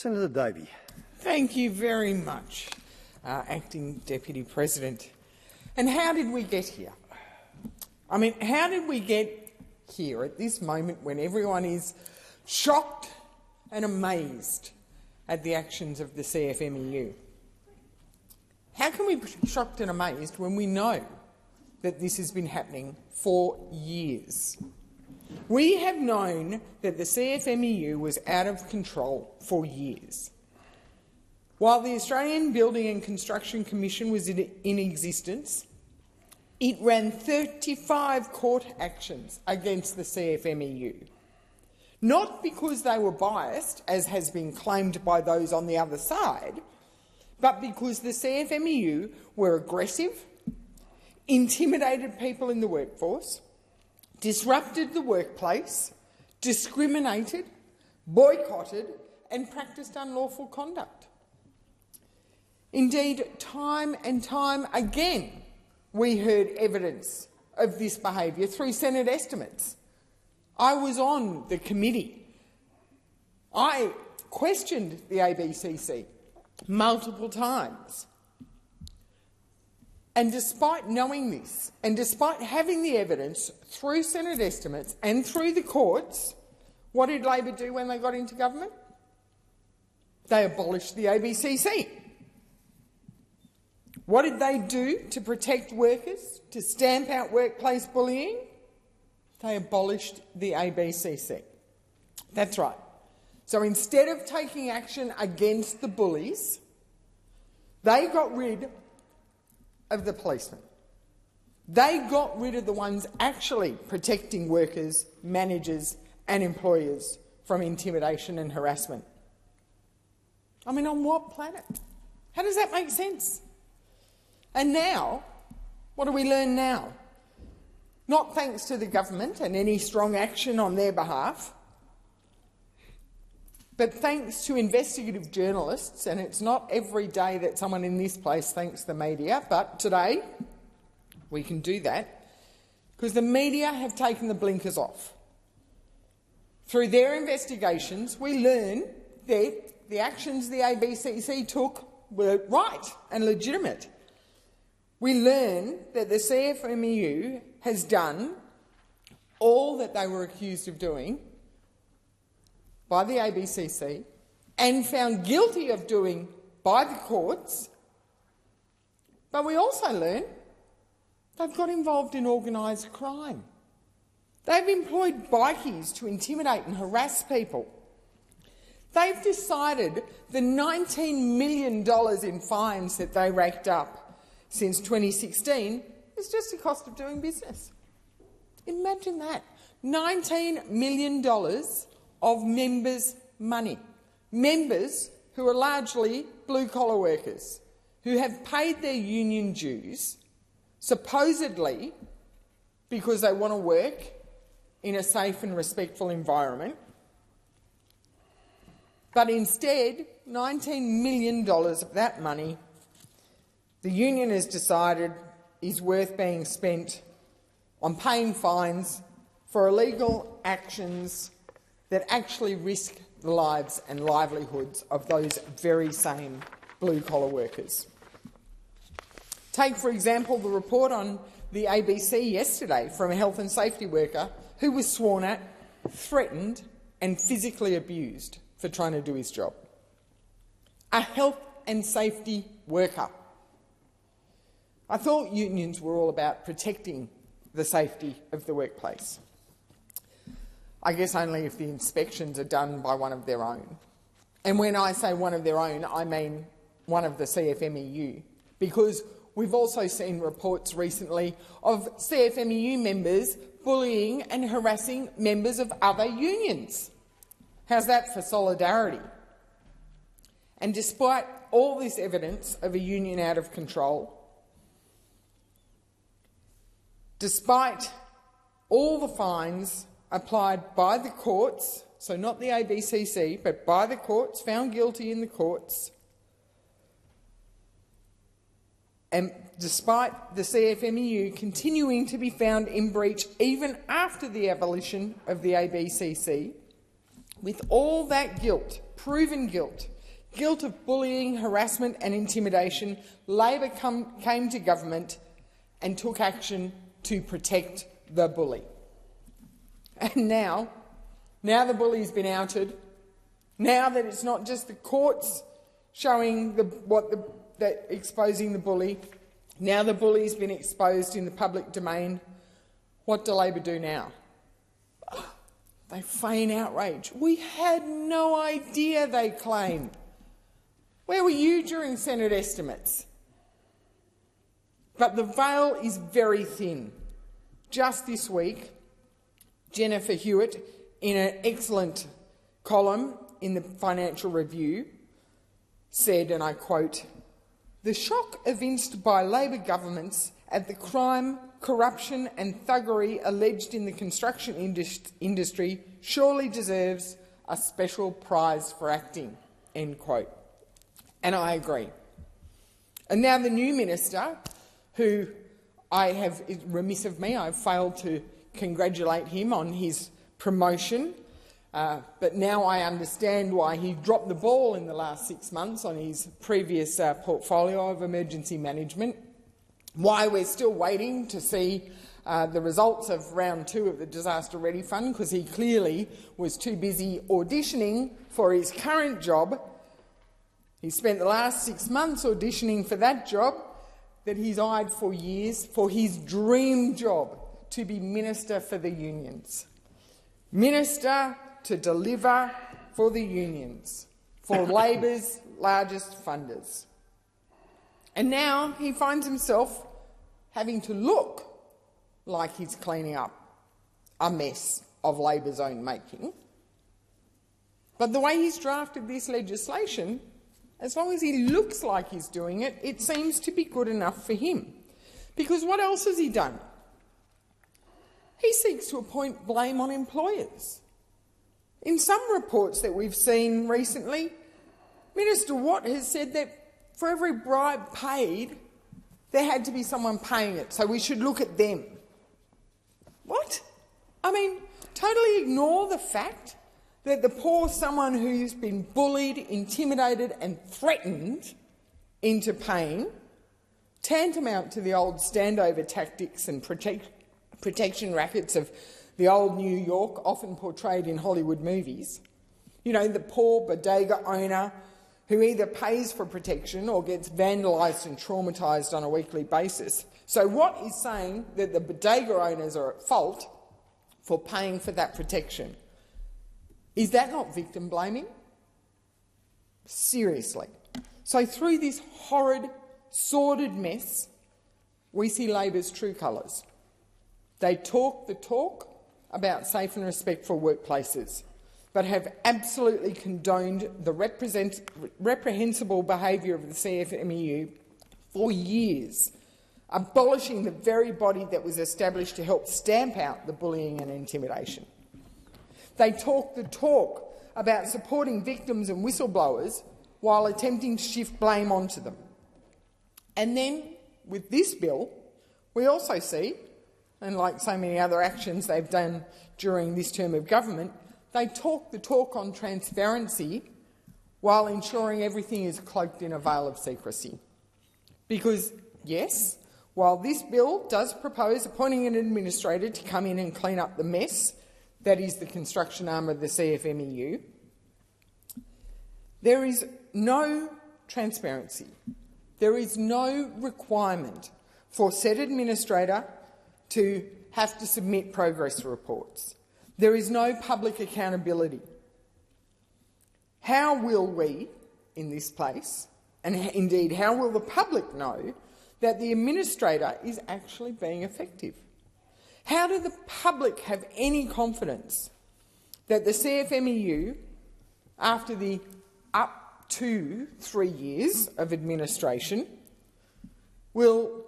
Senator Davey. Thank you very much, Acting Deputy President. And how did we get here? I mean, how did we get here at this moment when everyone is shocked and amazed at the actions of the CFMEU? How can we be shocked and amazed when we know that this has been happening for years? We have known that the CFMEU was out of control for years. While the Australian Building and Construction Commission was in existence, it ran 35 court actions against the CFMEU. Not because they were biased, as has been claimed by those on the other side, but because the CFMEU were aggressive, intimidated people in the workforce, disrupted the workplace, discriminated, boycotted and practised unlawful conduct. Indeed, time and time again, we heard evidence of this behaviour through Senate estimates. I was on the committee. I questioned the ABCC multiple times. And despite knowing this, and despite having the evidence through Senate estimates and through the courts, what did Labor do when they got into government? They abolished the ABCC. What did they do to protect workers, to stamp out workplace bullying? They abolished the ABCC. That's right. So instead of taking action against the bullies, they got rid of the policemen. They got rid of the ones actually protecting workers, managers and employers from intimidation and harassment. I mean, on what planet? How does that make sense? And now, what do we learn now? Not thanks to the government and any strong action on their behalf, but thanks to investigative journalists, and it's not every day that someone in this place thanks the media, but today we can do that because the media have taken the blinkers off. Through their investigations, we learn that the actions the ABCC took were right and legitimate. We learn that the CFMEU has done all that they were accused of doing by the ABCC and found guilty of doing by the courts, but we also learn they've got involved in organised crime. They've employed bikies to intimidate and harass people. They've decided the $19 million in fines that they racked up since 2016 is just the cost of doing business. Imagine that. $19 million of members' money. Members who are largely blue-collar workers, who have paid their union dues, supposedly because they want to work in a safe and respectful environment, but instead, $19 million of that money the union has decided is worth being spent on paying fines for illegal actions that actually risk the lives and livelihoods of those very same blue-collar workers. Take, for example, the report on the ABC yesterday from a health and safety worker who was sworn at, threatened and physically abused for trying to do his job. A health and safety worker. I thought unions were all about protecting the safety of the workplace. I guess only if the inspections are done by one of their own. And when I say one of their own, I mean one of the CFMEU, because we've also seen reports recently of CFMEU members bullying and harassing members of other unions. How's that for solidarity? And despite all this evidence of a union out of control, despite all the fines applied by the courts, so not the ABCC, but by the courts, found guilty in the courts, and despite the CFMEU continuing to be found in breach even after the abolition of the ABCC, With all that guilt, proven guilt of bullying, harassment and intimidation, Labor came to government and took action to protect the bully. And now the bully's been outed, now that it's not just the courts showing exposing the bully, now the bully's been exposed in the public domain, what do Labor do now? They feign outrage. We had no idea, they claim. Where were you during Senate estimates? But the veil is very thin. Just this week, Jennifer Hewitt, in an excellent column in the Financial Review, said, and I quote, "The shock evinced by Labor governments at the crime, corruption and thuggery alleged in the construction industry surely deserves a special prize for acting," end quote. And I agree. And now the new minister, who it's remiss of me, I've failed to congratulate him on his promotion, but now I understand why he dropped the ball in the last 6 months on his previous portfolio of emergency management, why we're still waiting to see the results of round 2 of the Disaster Ready Fund, because he clearly was too busy auditioning for his current job. He spent the last 6 months auditioning for that job that he's eyed for years, for his dream job, to be Minister for the Unions. Minister to deliver for the unions, for Labor's largest funders. And now he finds himself having to look like he's cleaning up a mess of Labor's own making. But the way he's drafted this legislation, as long as he looks like he's doing it, it seems to be good enough for him. Because what else has he done? He seeks to appoint blame on employers. In some reports that we've seen recently, Minister Watt has said that for every bribe paid, there had to be someone paying it, so we should look at them. What? I mean, totally ignore the fact that the poor someone who's been bullied, intimidated and threatened into paying, tantamount to the old standover tactics and protection rackets of the old New York, often portrayed in Hollywood movies. You know, the poor bodega owner who either pays for protection or gets vandalised and traumatised on a weekly basis. So Watt is saying that the bodega owners are at fault for paying for that protection. Is that not victim blaming? Seriously. So through this horrid, sordid mess, we see Labor's true colours. They talk the talk about safe and respectful workplaces, but have absolutely condoned the reprehensible behaviour of the CFMEU for years, abolishing the very body that was established to help stamp out the bullying and intimidation. They talk the talk about supporting victims and whistleblowers while attempting to shift blame onto them. And then, with this bill, we also see, and like so many other actions they've done during this term of government, they talk the talk on transparency while ensuring everything is cloaked in a veil of secrecy. Because, yes, while this bill does propose appointing an administrator to come in and clean up the mess that is the construction arm of the CFMEU, there is no transparency. There is no requirement for said administrator to have to submit progress reports. There is no public accountability. How will we, in this place, and indeed how will the public know that the administrator is actually being effective? How do the public have any confidence that the CFMEU, after the up to 3 years of administration, will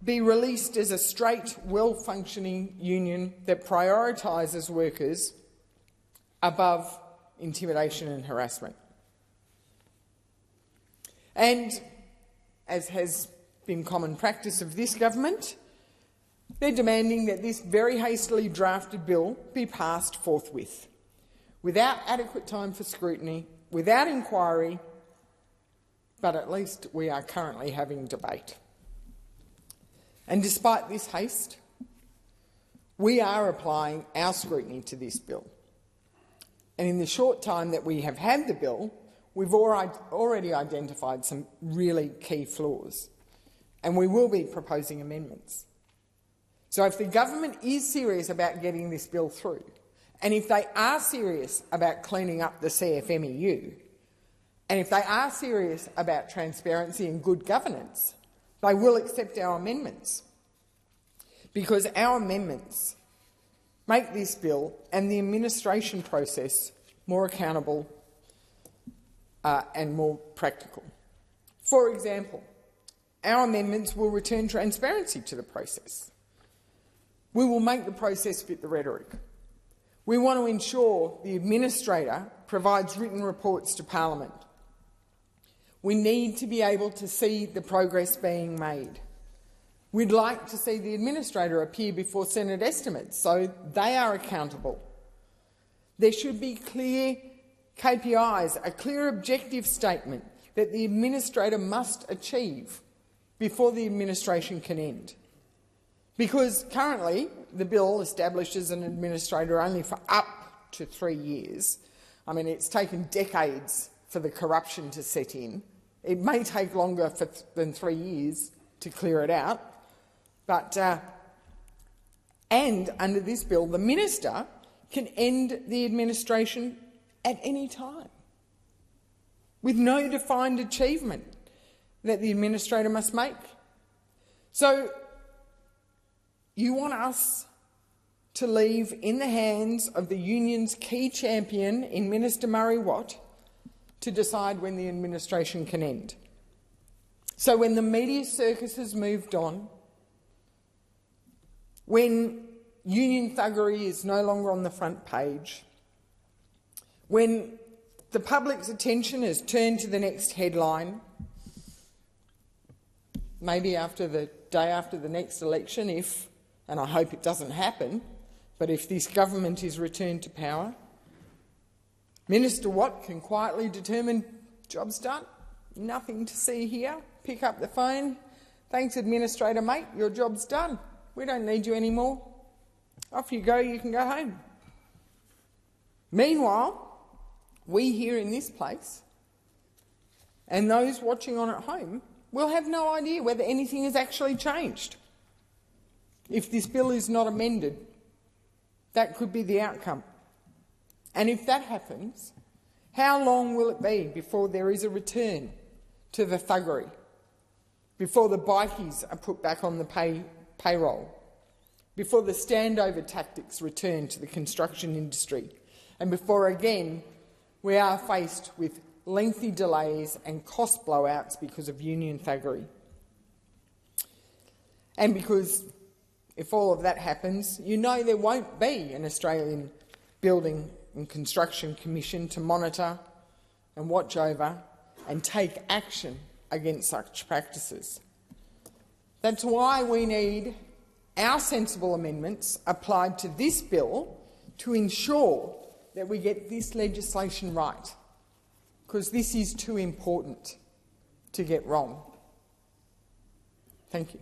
be released as a straight, well-functioning union that prioritises workers above intimidation and harassment? And, as has been common practice of this government, they're demanding that this very hastily drafted bill be passed forthwith, without adequate time for scrutiny, without inquiry, but at least we are currently having debate. And despite this haste, we are applying our scrutiny to this bill. And in the short time that we have had the bill, we've already identified some really key flaws, and we will be proposing amendments. So if the government is serious about getting this bill through, and if they are serious about cleaning up the CFMEU, and if they are serious about transparency and good governance, they will accept our amendments. Because our amendments make this bill and the administration process more accountable and more practical. For example, our amendments will return transparency to the process. We will make the process fit the rhetoric. We want to ensure the administrator provides written reports to Parliament. We need to be able to see the progress being made. We'd like to see the administrator appear before Senate estimates so they are accountable. There should be clear KPIs, a clear objective statement that the administrator must achieve before the administration can end. Because currently the bill establishes an administrator only for up to 3 years. I mean, it's taken decades for the corruption to set in. It may take longer than 3 years to clear it out. But, and under this bill, the minister can end the administration at any time, with no defined achievement that the administrator must make. So you want us to leave in the hands of the union's key champion in Minister Murray Watt to decide when the administration can end. So when the media circus has moved on, when union thuggery is no longer on the front page, when the public's attention is turned to the next headline, maybe after the day after the next election, if, and I hope it doesn't happen, but if this government is returned to power, Minister Watt can quietly determine, job's done, nothing to see here, pick up the phone, thanks administrator mate, your job's done, we don't need you anymore, off you go, you can go home. Meanwhile, we here in this place and those watching on at home will have no idea whether anything has actually changed. If this bill is not amended, that could be the outcome. And if that happens, how long will it be before there is a return to the thuggery, before the bikies are put back on the payroll, before the standover tactics return to the construction industry, and before again we are faced with lengthy delays and cost blowouts because of union thuggery? And because if all of that happens, you know there won't be an Australian Building and Construction Commission to monitor and watch over and take action against such practices. That's why we need our sensible amendments applied to this bill to ensure that we get this legislation right, because this is too important to get wrong. Thank you.